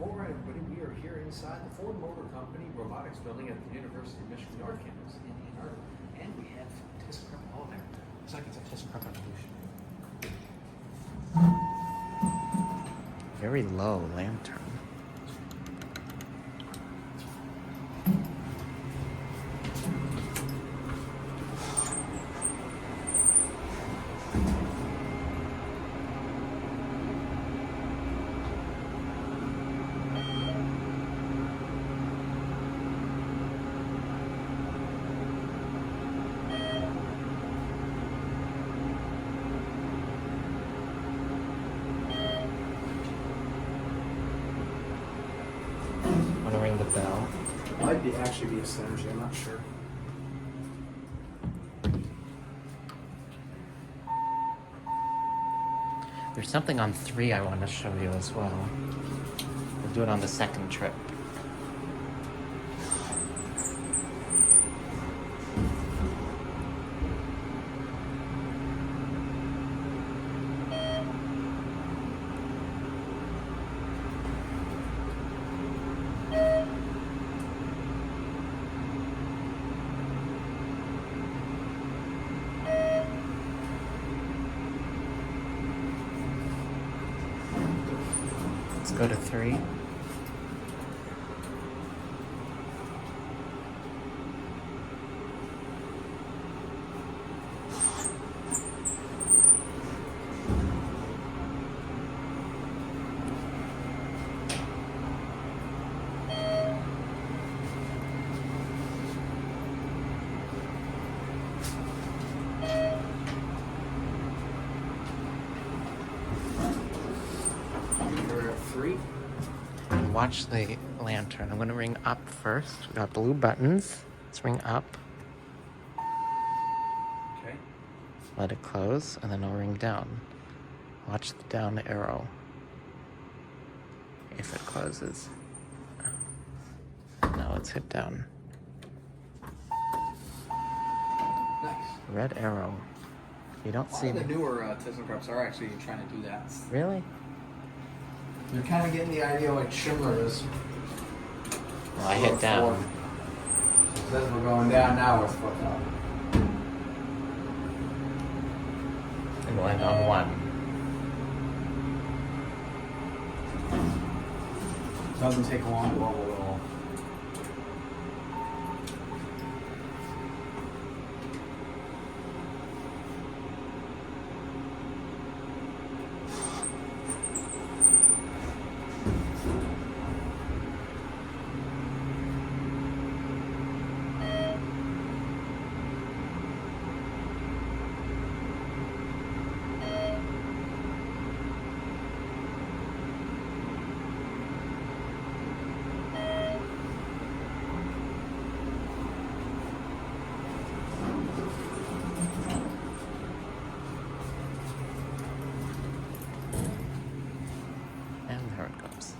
All right, everybody, we are here inside the Ford Motor Company Robotics Building at the University of Michigan North Campus in Ann Arbor. And we have TKE all there. Looks like it's a TKE evolution. Very low lantern. Want to ring the bell? Might be actually be a synergy, I'm not sure. There's something on 3 I want to show you as well. We'll do it on the second trip. Let's go to 3. Three. And watch the lantern. I'm going to ring up first. We got blue buttons. Let's ring up. Okay. Let it close, and then I'll ring down. Watch the down arrow. If it closes. Now let's hit down. Nice. Red arrow. You don't see The me. newer TKEs are actually trying to do that. Really? You're kind of getting the idea like Shimmer is. Well, I hit down. It says we're going down now, it's fucked up. And we'll end on 1. Doesn't take long to bubble at all. And there it goes.